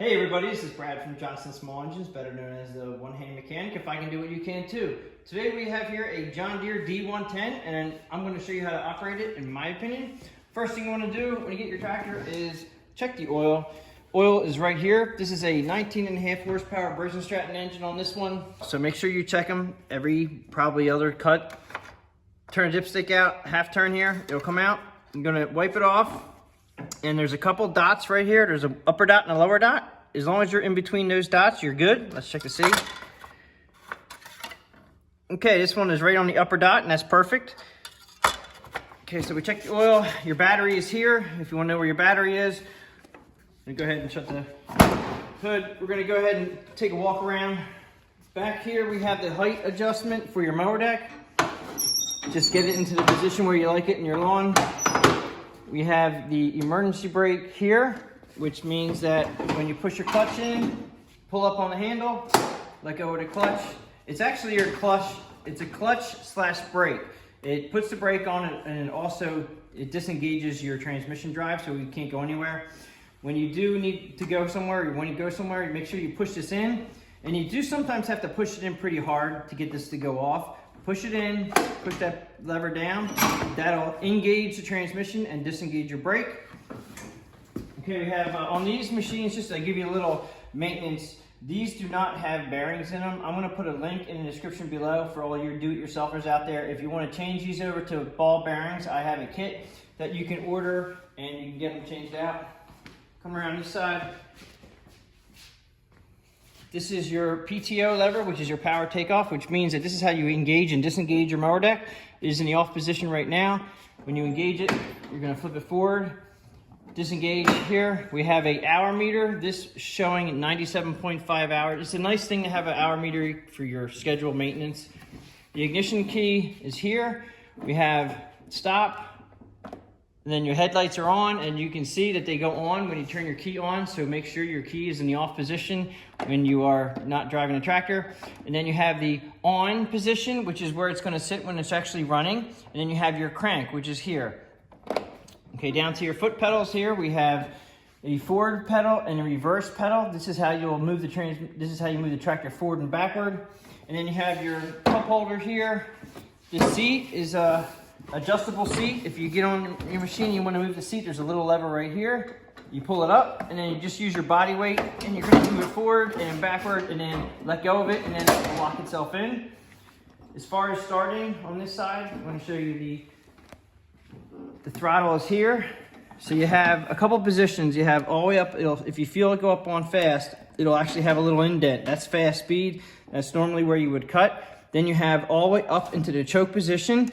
Hey everybody, this is Brad from Johnson Small Engines, better known as the one-hand mechanic. If I can do it, you can too. Today we have here a John Deere D110, and I'm going to show you how to operate it, in my opinion. First thing you want to do when you get your tractor is check the oil. Oil is right here. This is a 19.5 horsepower Briggs and Stratton engine on this one, so make sure you check them every probably other cut. Turn the dipstick out, half turn here, it'll come out. I'm going to wipe it off. And there's a couple dots right here. There's an upper dot and a lower dot. As long as you're in between those dots, you're good. Let's check to see. Okay, this one is right on the upper dot, and that's perfect. Okay, so we checked the oil. Your battery is here. If you want to know where your battery is, I'm gonna go ahead and shut the hood. We're gonna go ahead and take a walk around. Back here, we have the height adjustment for your mower deck. Just get it into the position where you like it in your lawn. We have the emergency brake here, which means that when you push your clutch in, pull up on the handle, let go of the clutch. It's actually your clutch. It's a clutch/brake. It puts the brake on it, and also it disengages your transmission drive so you can't go anywhere. When you do need to go somewhere, or when you go somewhere, make sure you push this in. And you do sometimes have to push it in pretty hard to get this to go off. Push it in, push that lever down. That'll engage the transmission and disengage your brake. Okay, we have on these machines, just to give you a little maintenance, these do not have bearings in them. I'm gonna put a link in the description below for all your do-it-yourselfers out there. If you wanna change these over to ball bearings, I have a kit that you can order and you can get them changed out. Come around this side. This is your PTO lever, which is your power takeoff, which means that this is how you engage and disengage your mower deck. It is in the off position right now. When you engage it, you're gonna flip it forward, disengage here. We have a hour meter, this showing 97.5 hours. It's a nice thing to have an hour meter for your scheduled maintenance. The ignition key is here. We have stop. And then your headlights are on, and you can see that they go on when you turn your key on, so make sure your key is in the off position when you are not driving a tractor. And then you have the on position, which is where it's gonna sit when it's actually running. And then you have your crank, which is here. Okay, down to your foot pedals here, we have a forward pedal and a reverse pedal. This is how you'll move the tractor forward and backward. And then you have your cup holder here. The seat is a adjustable seat. If you get on your machine and you want to move the seat, there's a little lever right here. You pull it up, and then you just use your body weight, and you're going to move it forward and backward, and then let go of it, and then it'll lock itself in. As far as starting on this side, I'm going to show you the throttle is here. So you have a couple positions. You have all the way up. If you feel it go up on fast, it'll actually have a little indent. That's fast speed. That's normally where you would cut. Then you have all the way up into the choke position.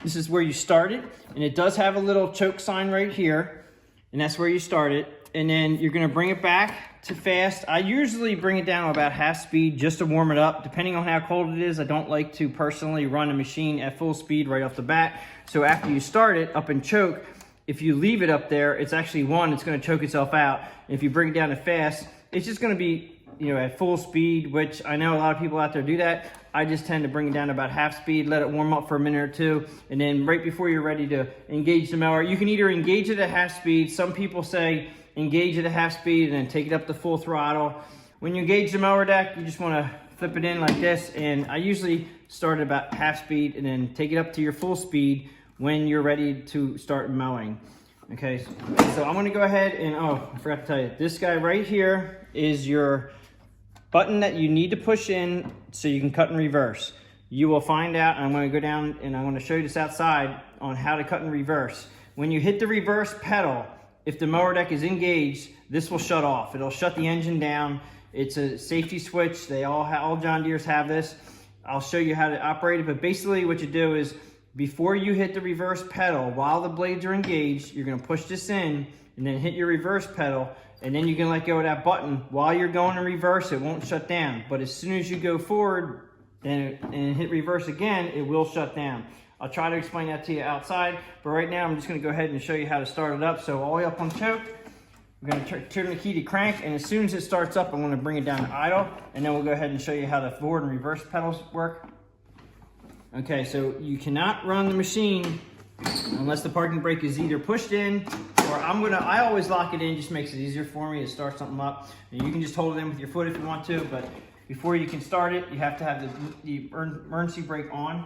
This is where you start it, and it does have a little choke sign right here, and that's where you start it. And then you're gonna bring it back to fast. I usually bring it down about half speed just to warm it up. Depending on how cold it is, I don't like to personally run a machine at full speed right off the bat. So after you start it up in choke, if you leave it up there, it's actually it's gonna choke itself out. If you bring it down to fast, it's just gonna be at full speed, which I know a lot of people out there do that. I just tend to bring it down to about half speed, let it warm up for a minute or two, and then right before you're ready to engage the mower, you can either engage it at half speed. Some people say engage it at half speed and then take it up to full throttle. When you engage the mower deck, you just wanna flip it in like this, and I usually start at about half speed and then take it up to your full speed when you're ready to start mowing. Okay, so I'm gonna go ahead and, I forgot to tell you, this guy right here is your button that you need to push in so you can cut and reverse. You will find out, and I'm gonna go down and I'm gonna show you this outside on how to cut and reverse. When you hit the reverse pedal, if the mower deck is engaged, this will shut off. It'll shut the engine down. It's a safety switch. All John Deeres have this. I'll show you how to operate it, but basically what you do is before you hit the reverse pedal, while the blades are engaged, you're gonna push this in and then hit your reverse pedal, and then you can let go of that button. While you're going in reverse, it won't shut down. But as soon as you go forward and hit reverse again, it will shut down. I'll try to explain that to you outside, but right now I'm just gonna go ahead and show you how to start it up. So all the way up on choke, we're gonna turn the key to crank, and as soon as it starts up, I'm gonna bring it down to idle, and then we'll go ahead and show you how the forward and reverse pedals work. Okay, so you cannot run the machine unless the parking brake is either pushed in Or I always lock it in, just makes it easier for me to start something up. And you can just hold it in with your foot if you want to, but before you can start it, you have to have the emergency brake on.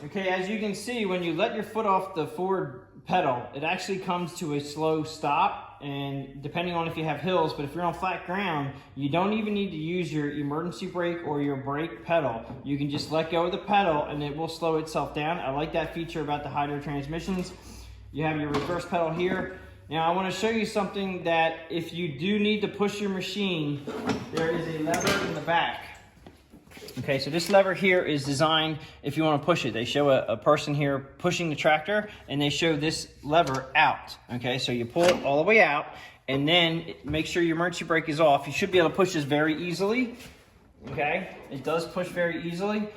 Okay, as you can see, when you let your foot off the forward pedal, it actually comes to a slow stop, and depending on if you have hills, but if you're on flat ground, you don't even need to use your emergency brake or your brake pedal. You can just let go of the pedal and it will slow itself down. I like that feature about the hydro transmissions. You have your reverse pedal here. Now I want to show you something that if you do need to push your machine, there is a lever in the back. Okay, so this lever here is designed if you want to push it. They show a person here pushing the tractor, and they show this lever out. Okay, so you pull it all the way out, and then make sure your emergency brake is off. You should be able to push this very easily. Okay, it does push very easily.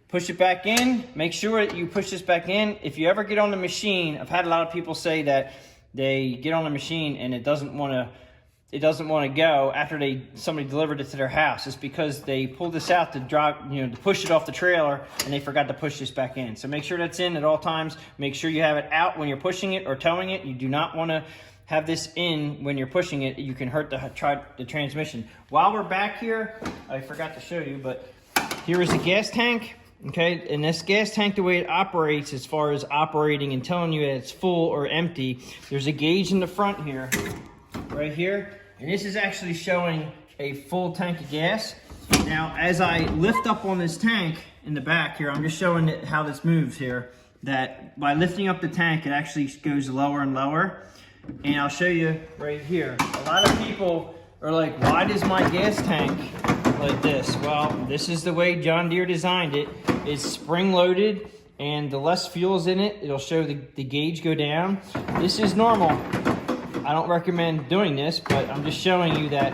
Push it back in. Make sure that you push this back in. If you ever get on the machine, I've had a lot of people say that they get on the machine and it doesn't want to go after somebody delivered it to their house. It's because they pulled this out to drop, to push it off the trailer, and they forgot to push this back in. So make sure that's in at all times. Make sure you have it out when you're pushing it or towing it. You do not want to have this in when you're pushing it. You can hurt the transmission. While we're back here, I forgot to show you, but here is the gas tank. Okay, and this gas tank, the way it operates as far as operating and telling you that it's full or empty, there's a gauge in the front here, right here, and this is actually showing a full tank of gas. Now, as I lift up on this tank in the back here, I'm just showing it how this moves here, that by lifting up the tank, it actually goes lower and lower. And I'll show you right here. A lot of people are like, why does my gas tank like this? Well, this is the way John Deere designed it. It's spring loaded, and the less fuel's in it, it'll show the gauge go down. This is normal. I don't recommend doing this, but I'm just showing you that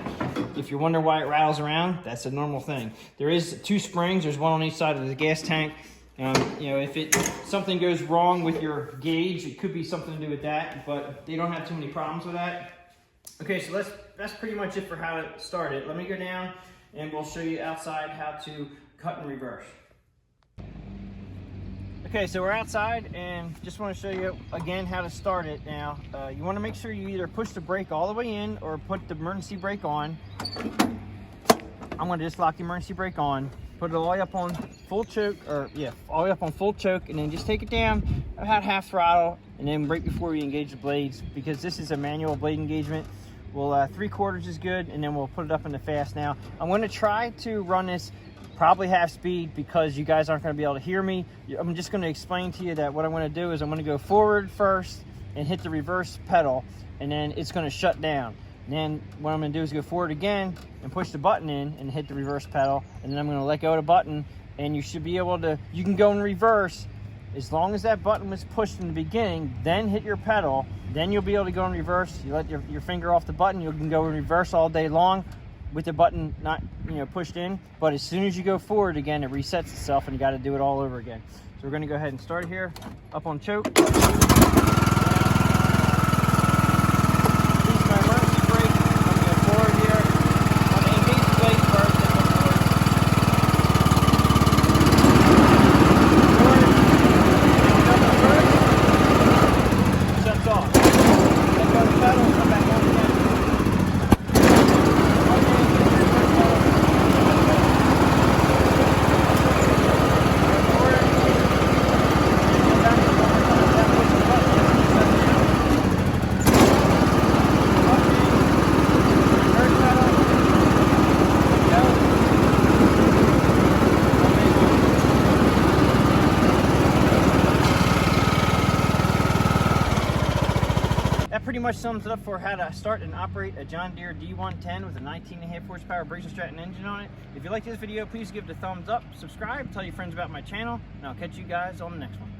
if you're wondering why it rattles around, that's a normal thing. There is 2 springs. There's one on each side of the gas tank. If something goes wrong with your gauge, it could be something to do with that, but they don't have too many problems with that. Okay, so that's pretty much it for how to start it. Let me go down and we'll show you outside how to cut and reverse. Okay, so we're outside and just want to show you again how to start it now. You want to make sure you either push the brake all the way in or put the emergency brake on. I'm going to just lock the emergency brake on, put it all the way up on full choke, all the way up on full choke, and then just take it down about half throttle, and then right before we engage the blades, because this is a manual blade engagement, we'll 3/4 is good, and then we'll put it up in the fast. Now, I'm going to try to run this probably half speed because you guys aren't going to be able to hear me. I'm just going to explain to you that what I'm going to do is I'm going to go forward first and hit the reverse pedal, and then it's going to shut down. And then what I'm going to do is go forward again and push the button in and hit the reverse pedal, and then I'm going to let go of the button, and you should be able to, you can go in reverse as long as that button was pushed in the beginning, then hit your pedal, then you'll be able to go in reverse. You let your finger off the button, you can go in reverse all day long with the button not pushed in, but as soon as you go forward again, it resets itself and you got to do it all over again. So we're going to go ahead and start here, up on choke. Pretty much sums it up for how to start and operate a John Deere D110 with a 19.5 horsepower Briggs and Stratton engine on it. If you like this video, please give it a thumbs up, subscribe, tell your friends about my channel, and I'll catch you guys on the next one.